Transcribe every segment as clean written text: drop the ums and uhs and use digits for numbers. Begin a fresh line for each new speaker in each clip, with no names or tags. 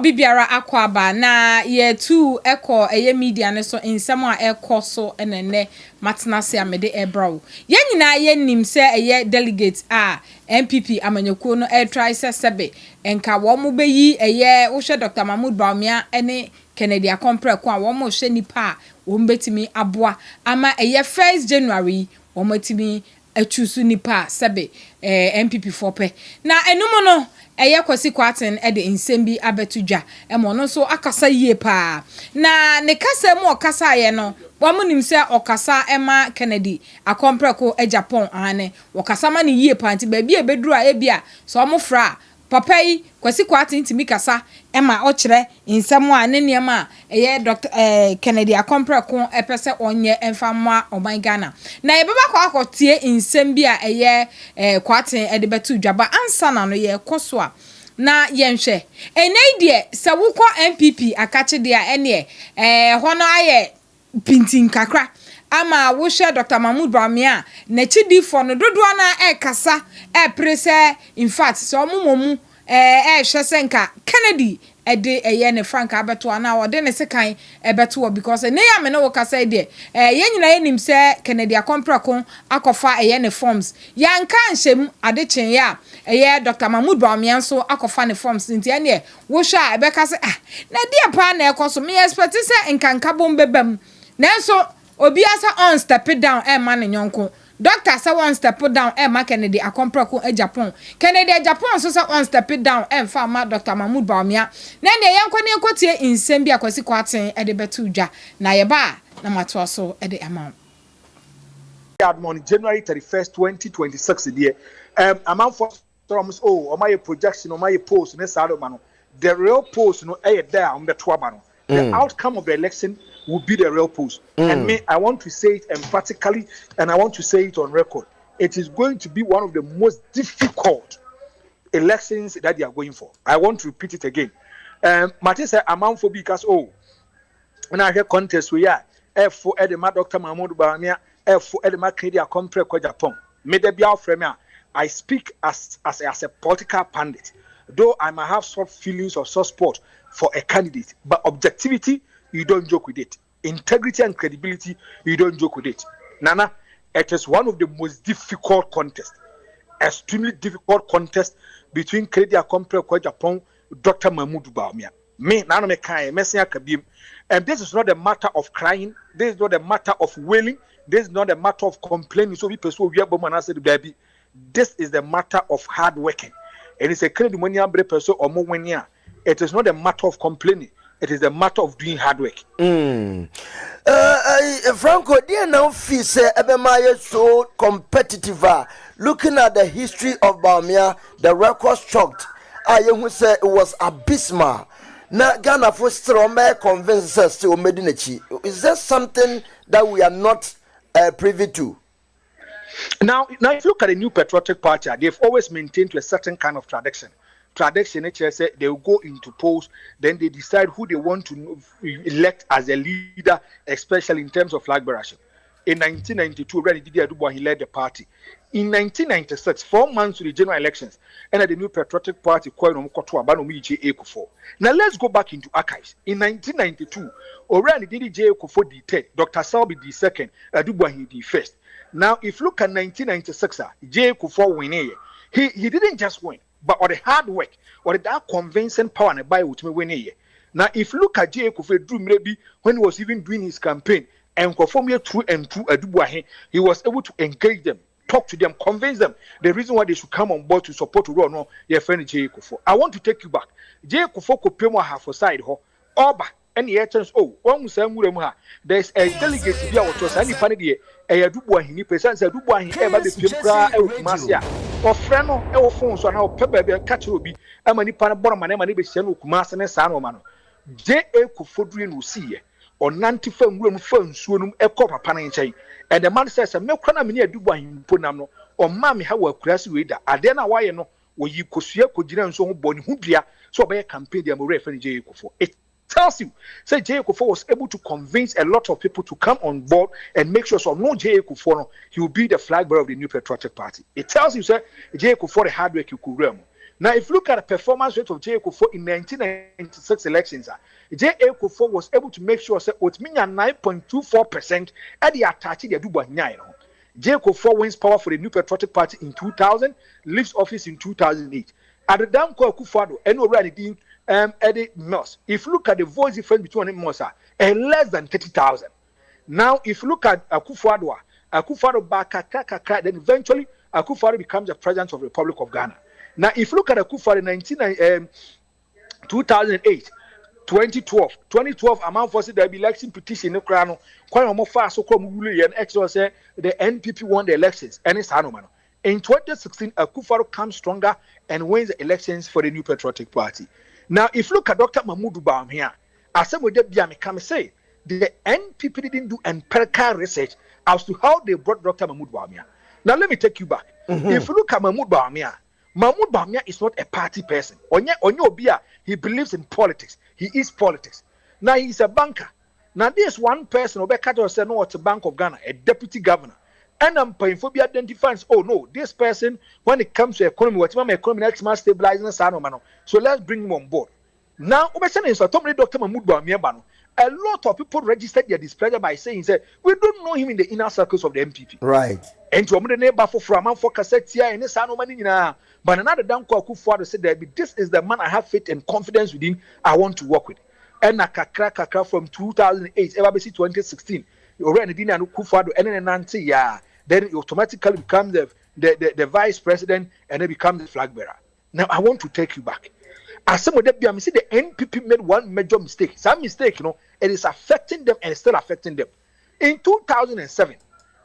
bibiara akwaba na ye tu eko eye media ne so nsem a eko so enene matena se amede ebrawo ye nyina ye nim se eye delegate a MPP amanyekuo no try se sebe enka wo mo beyi eye wo hwe Dr. Mahmoud Bawumia ene Kennedy Agyapong ko a wo mo hwe nipa wo mbetimi aboa ama eye 1st January wo matimi achusu nipa sebe MPP fope na enumo no eye kwasi kwaten e de nsem bi abetudwa e mo no so akasa yie pa na ne kasa mu okasa ye no wo munim se okasa ema Kennedy Agyapong Agyapong ane okasa ma ne yie pa nti ba bi e beduru a e bia so mo fra papa yi kwasi kwaten timi kasa ema o kire nsem a ne niam eye Dr. Kennedy Agyapong epese onye emfamwa oban Ghana na ye baba kwa akotie nsem bi a eye kwaten e de betudwa ba ansa na no ye koso a na yenhwe enei de se wukọ MPP akache de a ene hono aye pintin kakra ama wo hwe Dr. Mahmoud Bawumia na chidi fo no dodo na kasa prese in fact so omomomu hwe senka Kennedy ede eye ne Frank abeto ana ode ne sekan ebeto because ne ya me no kasa de ye nyina ye nim se Kennedy Agyapong akofa eye ne forms yanka nhyem ade chen ya eye Dr. Mahmoud Bawumia so akofa ne forms nti ene wo hwa ebeka se na dia pa na ekoso me expect se nkanka bombebam nanso obi asa on step down man nyonko doctor say one step down ma Kennedy Agyapong Agyapong Kennedy Agyapong so say one step down fa ma Dr. Mahmoud Bawumia na ne yanko ne kotie insem bi akwasi kwaten e de betudwa na ye ba na mato so e de amount
on January 31st 2026 there amount for almost my projection my post ne sado ma no the real post no there on the to ma no the outcome of the election will be the real post. And me, I want to say it emphatically, and I want to say it on record. It is going to be one of the most difficult elections that they are going for. I want to repeat it again. Martin said, amount for because when I hear contest we are for Edema Dr. Mahmoud Bawumia, for Edema Kennedy Agyapong Agyapong. May there be our frame. I speak as a political pundit, though I might have soft feelings or soft spot for a candidate, but objectivity, you don't joke with it. Integrity and credibility, you don't joke with it. Nana, it is one of the most difficult contests, extremely difficult contest between Kennedy Agyapong Agyapong, Dr. Mahmoud Bawumia. Me, Nana Mekai, Messia Kabim. And this is not a matter of crying, this is not a matter of wailing, this is not a matter of complaining. So we pursue the baby. This is the matter of hard working. And it's a Kennedy Agyapong person or more when it is not a matter of complaining. It is a matter of doing hard work.
Franco, dear now feel say Ebemaya so competitive. Looking at the history of Bawumia, the record shocked. I would say it was abysmal. Now Ghana for strong convinces us to Medinechi. Is there something that we are not privy to?
Now, if you look at the New Patriotic Party, they've always maintained a certain kind of tradition. Tradition, they will go into polls, then they decide who they want to elect as a leader, especially in terms of flag bearership. In 1992, Kennedy Agyapong, he led the party. In 1996, 4 months to the general elections, and the New Patriotic Party, now let's go back into archives. In 1992, already DJ Kufuor the third, Dr. Selby the second, Agyapong the first. Now, if you look at 1996, J. Kufuor winning, he didn't just win. But or the hard work, or that convincing power and buy with me winning. Now, if you look at J. Kufuor Drew maybe when he was even doing his campaign and perform here through Agyapong, he was able to engage them, talk to them, convince them the reason why they should come on board to support to run your friend J. Kufuor. I want to take you back. J. Kufuor could pay more half side ho Oba and the chance one there's a delegate to be our to send the Agyapong he presents Agyapong he ever be Masia. Or friend or phone so now pepper catch will be a many pan bottom and many be sent with Master and Sanomano. J. Kufuor will see or 95 room phone soon a copper panning chain. And the man says, I'm not going to do one punamno or mammy how a crass reader. I then know why you know where you could see a could so born Hubia so by a campaign the referee J. Kufuor. It tells you, say J. Kufuor was able to convince a lot of people to come on board and make sure so no J. Kufuor, he will be the flag bearer of the New Patriotic Party. It tells you, sir, J. Kufuor the hard work you could run. Now, if you look at the performance rate of J. Kufuor in 1996 elections, J. Kufuor was able to make sure that it means 9.24% at the attach the Dubai. J. Kufuor wins power for the New Patriotic Party in 2000, leaves office in 2008. At the down call Kufuor and already Eddie Mills. If you look at the voice difference between them, less than 30,000. Now, if you look at Akufo-Addo back, then eventually Akufo-Addo becomes the president of the Republic of Ghana. Now, if you look at Akufo-Addo in 2008, 2012, amount for the election petition, the NPP won the elections, and it's Hanuman. In 2016, Akufo-Addo comes stronger and wins the elections for the New Patriotic Party. Now, if you look at Dr. Mahmoud Bawumia, as some of them come say, the NPP didn't do empirical research as to how they brought Dr. Mahmoud Bawumia. Now, let me take you back. If you look at Mahmoud Bawumia is not a party person. He believes in politics. He is politics. Now, he's a banker. Now, this one person, Obekato said, no, it's a Bank of Ghana, a deputy governor. And I'm paying for be identified. Oh, no, this person, when it comes to economy, whatever my economy next month stabilizing, so let's bring him on board. Now, Dr. Mahmoud Bawumia, a lot of people registered their displeasure by saying, we don't know him in the inner circles of the NPP.
Right.
And to the neighbor for a man for cassette here and this money but another down Akufo-Addo said that this is the man I have faith and confidence within. I want to work with. And kakra from 2008, ever since 2016, you already didn't know Akufo-Addo and then he automatically becomes the vice president and then becomes the flag bearer. Now I want to take you back. As some of them, I see the NPP made one major mistake. Some mistake, it is affecting them and it's still affecting them. In 2007.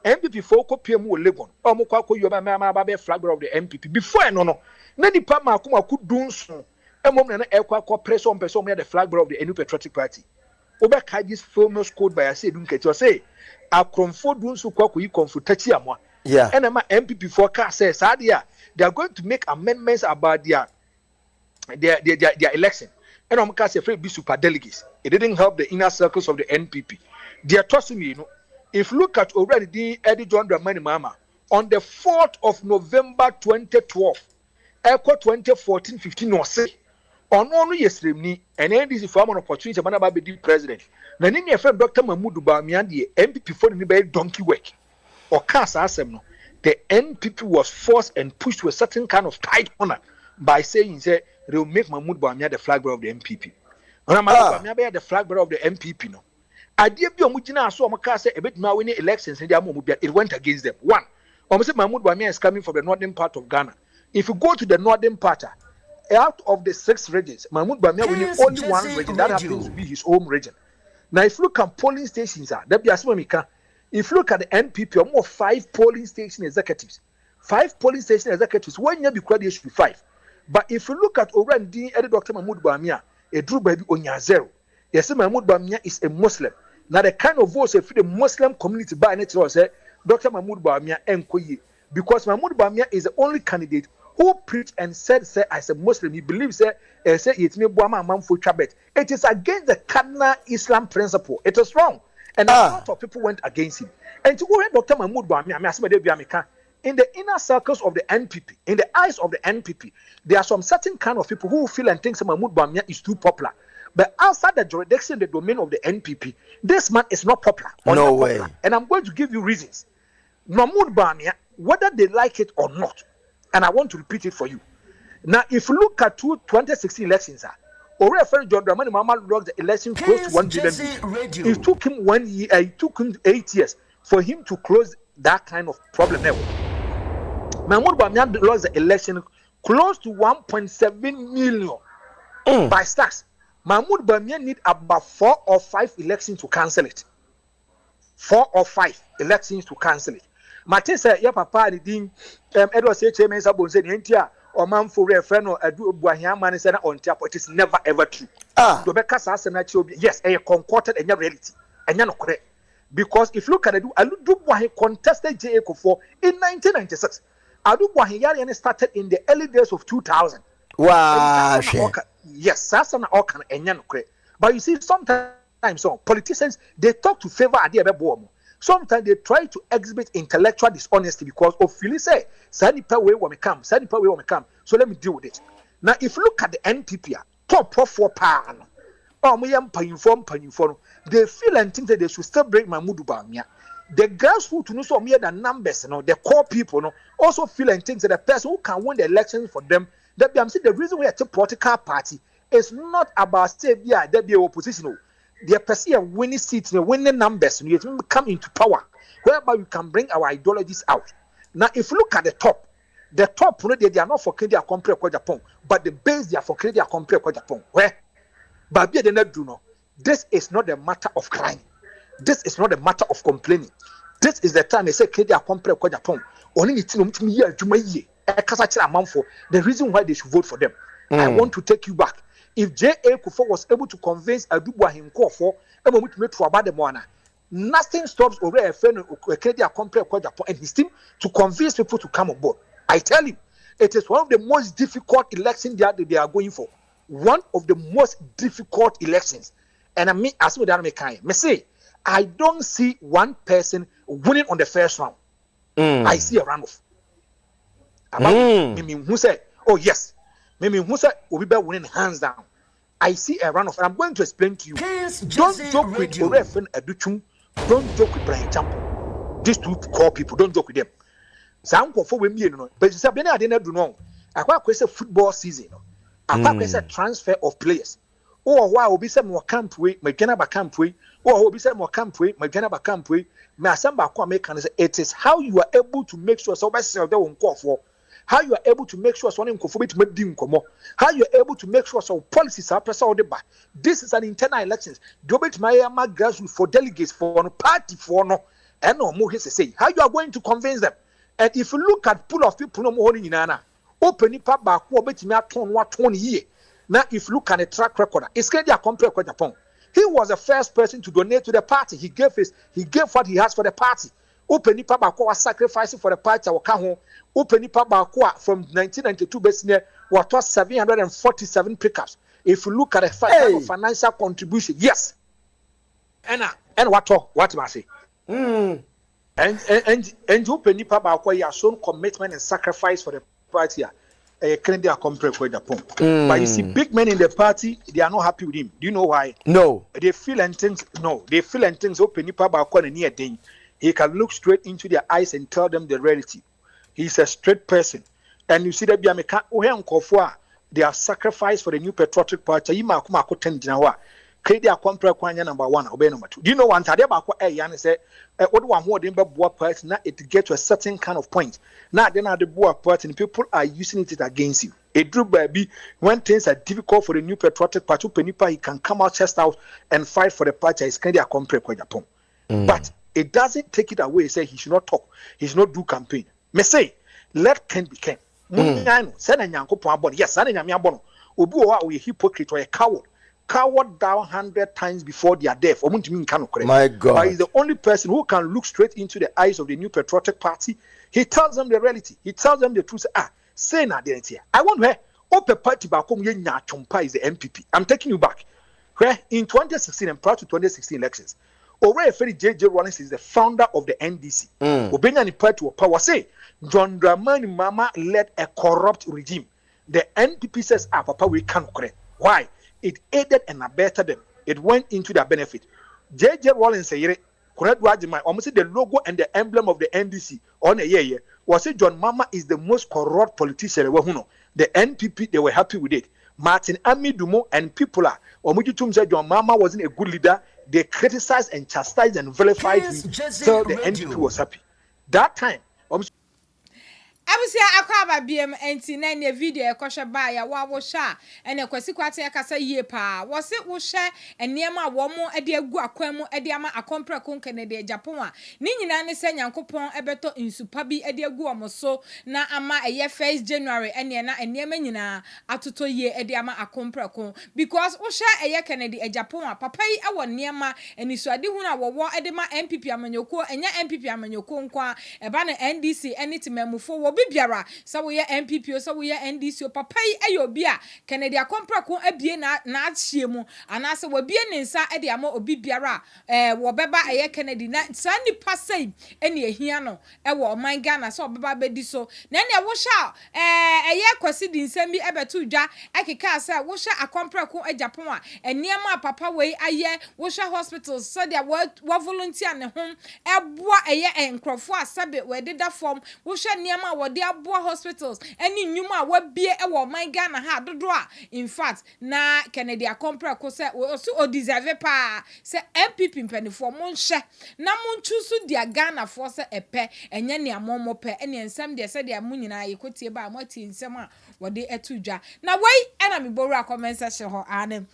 MPP for PM Legon, Omoko Yoba flag of the MPP. Before no. Nani Pama could do so. A moment and equa press on person the flag of the New Patriotic Party. Obeka this famous code by a say, don't get your say. A comfort dun so you confront Tatiamwa.
Yeah.
And my MPP forecast says, Sadia, they are going to make amendments about their election. And I'm going to say, be super delegates. It didn't help the inner circles of the NPP. They are trusting me, If you look at already the Eddie John Dramani Mama, on the 4th of November 2012, Echo 2014-15 no say, on only yesterday, and then this is for an opportunity to be the president. Now, in your friend Dr. Mahmoud Bawumia, the MPP for the donkey work, or Casa Assembly, the NPP was forced and pushed to a certain kind of tight corner by saying they will make Mahmoud Bawumia the flag bearer of the MPP. When Mahmoud Bawumia the flag bearer of the MPP, no. Idea be omujina so omaka say a bit now winning elections in the it went against them. One, almost Mahmoud Bawumia is coming from the northern part of Ghana. If you go to the northern part, out of the 6 regions, Mahmoud Bawumia winning only one region. That happens to be his home region. Now, if you look at polling stations, if you look at the NPP, almost 5 polling station executives. 5 polling station executives. When you be credited, should be 5. But if you look at already Dr. Mahmoud Bawumia, a drew baby on your 0. Yes, Mahmoud Bawumia is a Muslim. Now the kind of voice of the Muslim community by nature say Dr. Mahmoud Bawumia enkoyi, because Mahmoud Bawumia is the only candidate who preached and said as a Muslim he believes it is against the cardinal Islam principle. It is wrong, and a lot of people went against him. And to go ahead, Dr. Mahmoud Bawumia, in the inner circles of the NPP, in the eyes of the NPP, there are some certain kind of people who feel and think Mahmoud Bawumia is too popular. But outside the jurisdiction, the domain of the NPP, this man is not popular.
No way.
And I'm going to give you reasons. Mahmoud Bawumia, whether they like it or not, and I want to repeat it for you. Now, if you look at 2016 elections, already John Dramani Mahama lost the election close to 1 billion. It took him 1 year, it took him 8 years for him to close that kind of problem. Mahmoud Bawumia lost the election close to 1.7 million by stars. Mahmoud Bawumia need about 4 or 5 elections to cancel it. 4 or 5 elections to cancel it. Martin said, "Yeah, Papa, the ding. Edward said, Chairman Sabon said, Intia or man for reference or do Buahia man is on tap. It is never ever true. Rebecca Sass and yes, a concorded and your reality, and you're not correct. Because if you look at it, I do Buahi contested J. Kufuor in 1996. I do Buahi started in the early days of 2000.
Wow,
yes, that's an organ and you're not correct. But you see, sometimes politicians they talk to favor idea about. Sometimes they try to exhibit intellectual dishonesty because of Philly say, so let me deal with it. Now, if you look at the NPP, top 4 pan, they feel and think that they should still break Mahmoud Bawumia. The grassroots know so mere than numbers, the core people also feel and think that the person who can win the election for them, that I'm saying the reason we are a political party is not about say there be opposition. They perceive winning seats, winning numbers, and you come into power, whereby we can bring our ideologies out. Now, if you look at the top, they are not for Kennedy Agyapong, but the base they are for Kennedy Agyapong. Where? But they not do no. This is not a matter of crime. This is not a matter of complaining. This is the time they say Kennedy Agyapong. Only the reason why they should vote for them. I want to take you back. If J.A. Kufuor was able to convince Aduboah Nkrofo, nothing stops Kennedy Agyapong and his team to convince people to come on board. I tell you, it is one of the most difficult elections that they are going for. One of the most difficult elections. And I mean, as with that, I say, I don't see one person winning on the first round. I see a runoff. Who said, oh yes, who said will be winning hands down. I see a runoff, and I'm going to explain to you. Don't joke with Orefen Aduchum. Don't joke with Brian Champo. These two core people, don't joke with them. Some go for women, but you said, I didn't know. I quite a football season. I quite a transfer of players. Oh, why will be some more camp way, my Ganaba camp way, or will be some more camp way, my Ganaba camp way. It is how you are able to make sure somebody sell their own call for. How you are able to make sure someone conform to make dim come. How you are able to make sure some policies are pressed on the back. This is an internal elections. Do it my grassroots for delegates for no party for no and no more say. How you are going to convince them? And if you look at pool of people no more in Nana, open it up back, what bet me at 20 years. Now, if you look at the track record, it's Kennedy Agyapong. He was the first person to donate to the party. He gave what he has for the party. Open it up was sacrificing for the party. Open it up from 1992 basically was 747 pickups. If you look at the financial contribution, yes. And what must I say? And open it up he has shown commitment and sacrifice for the party. Kennedy Agyapong. But you see, big men in the party, they are not happy with him. Do you know why?
No.
They feel and things. No, they feel and things. Open it up near day. He can look straight into their eyes and tell them the reality. He's a straight person, and you see that they are sacrificed for the new patriotic party. Kennedy Agyapong number 1, obey number 2. Do you know one time about say what one more than party now it get to a certain kind of point. Now then at the board party and people are using it against you. It drew baby when things are difficult for the new patriotic party, he can come out chest out and fight for the party. Is Kennedy Agyapong. But it doesn't take it away. Say he should not talk, he should not do campaign. Me say let Ken be Ken. Yes, we hypocrite or a coward. Coward down 100 times before their death.
My God.
But he's the only person who can look straight into the eyes of the new patriotic party. He tells them the reality. He tells them the truth. Say na identity. I want where Open Party back home is the MPP. I'm taking you back. Where in 2016 and prior to 2016 elections, Ore J.J. Rawlings is the founder of the NDC. Obenyani party of power. Say John Dramani Mama led a corrupt regime. The NPP says, Papa, we can't correct. Why? It aided and abetted them. It went into their benefit. J.J. Rawlings said, almost the logo and the emblem of the NDC on a year was say John Mama is the most corrupt politician. The NPP, they were happy with it. Martin Amidumo and people are said John Mama wasn't a good leader. They criticized and chastised and vilified him. So the NPP was happy. That time,
Abusia akwaba biem enti na ne video ekwohwe ba ya wa wo sha ene kwasi kwate yakasa yie pa wo se wo hye enema wo mo ade agu akwan mu ade ama akompre kon Kennedy Agyapong a ni nyina ne se Nyankopon ebeto insupa bi ade agu omo so na ama eye 1st January ene na enema nyina atoto yie ade ama akompre kon because wo hye eye Kennedy Agyapong a papa yi awo nema enisuade hu na wo ade ma MPP amanyoko enya MPP amanyoko nkwa eba na NDC ene temamufo obi biara sa wo ye MPP o sa wo ye NDC o papa yi e obi a Kennedy Agyapong ko abie na achie mu anase wo bie ne nsa e de ama obi biara wo beba eye Kennedy na sa nipa sei ene ehia no e wo oman Ghana so beba bedi so na ne wo sha eye kwasi di nsem bi ebeto dwa ekeka sa wo sha Agyapong Agyapong a eniema papa wei aye wo sha hospitals so dia wo volunteer ne ho eboa eye enkrofo asabe we deda form wo sha niema wo de aboa hospitals eni nnwuma wa bie e wo oman Ghana ha dodo a in fact na Kennedy Agyapong ko se o deserve pa se MPP mpanifo mo nhye na mo nchusu dia Ghana fo se epe enye ne amomo pe ene ensem de se dia munyina yekotie ba mo tie nsem a wo de etudwa na wei ena me boru a comment section ho anem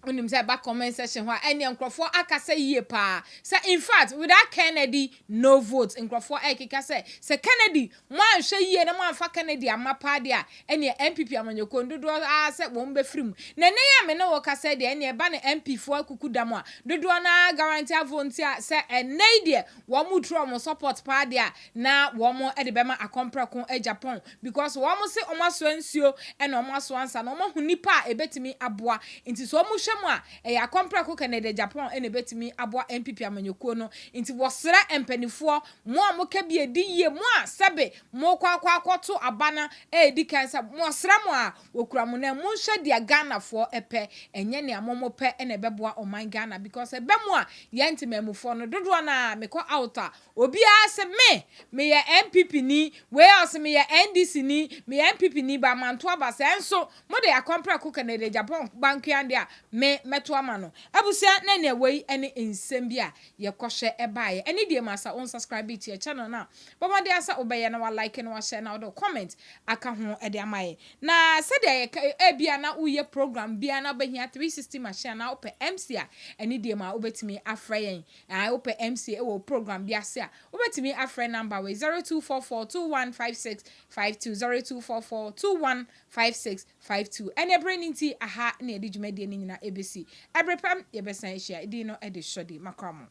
unim say back comment section ho any nkrofo aka say yie pa say in fact without Kennedy no votes nkrofo ekeka say Kennedy mo anhwe yie na mo anfa Kennedy amapa de a any MPP amanyoko dodo a say wo mbe frim na ne ya me na wo ka say de any ba ne MP fo akuku dam a dodo na guarantee volunteer say enai de wo mu tro mo support pa de a na wo mo e de be ma Agyapong Agyapong because wo mo say o maso ansio e na o maso ansa na o mo hunipa e betimi aboa nti so mo a Agyapong Kennedy Agyapong ene betimi aboa MPP amanyoko no nti wosra empanifo mo a mo ka bi edi yie mo a sebe mo kwato abana edi kansa mo sra mo a wokura mo na mo hwe dia Ghana fo epe enye ne amomo pe ene beboa oman Ghana because ebe mo a ye ntimamufo no dodo na me ko outa obi a se me ye MPP ni we ose me ye NDC ni me ye MPP ni ba manto aba se enso mo de Agyapong Kennedy Agyapong bankiande a me meto ama no abusia na ne wei ene ensem bia ye kohwe ebaye ene die masa on subscribe to your channel na baba de asa obeye na wa like na wa share na wa comment aka ho e de amaye na se de e bia na uye program bia na behia 360 machine na ope MC a ene die ma obetimi afre yen ope MC e wo program bia se a obetimi afre number we 0244215652 0244215652 ene breniti aha na edi dwumade ni nyina ebesi ebrepam ye besan ehia edi no edi shodi makramo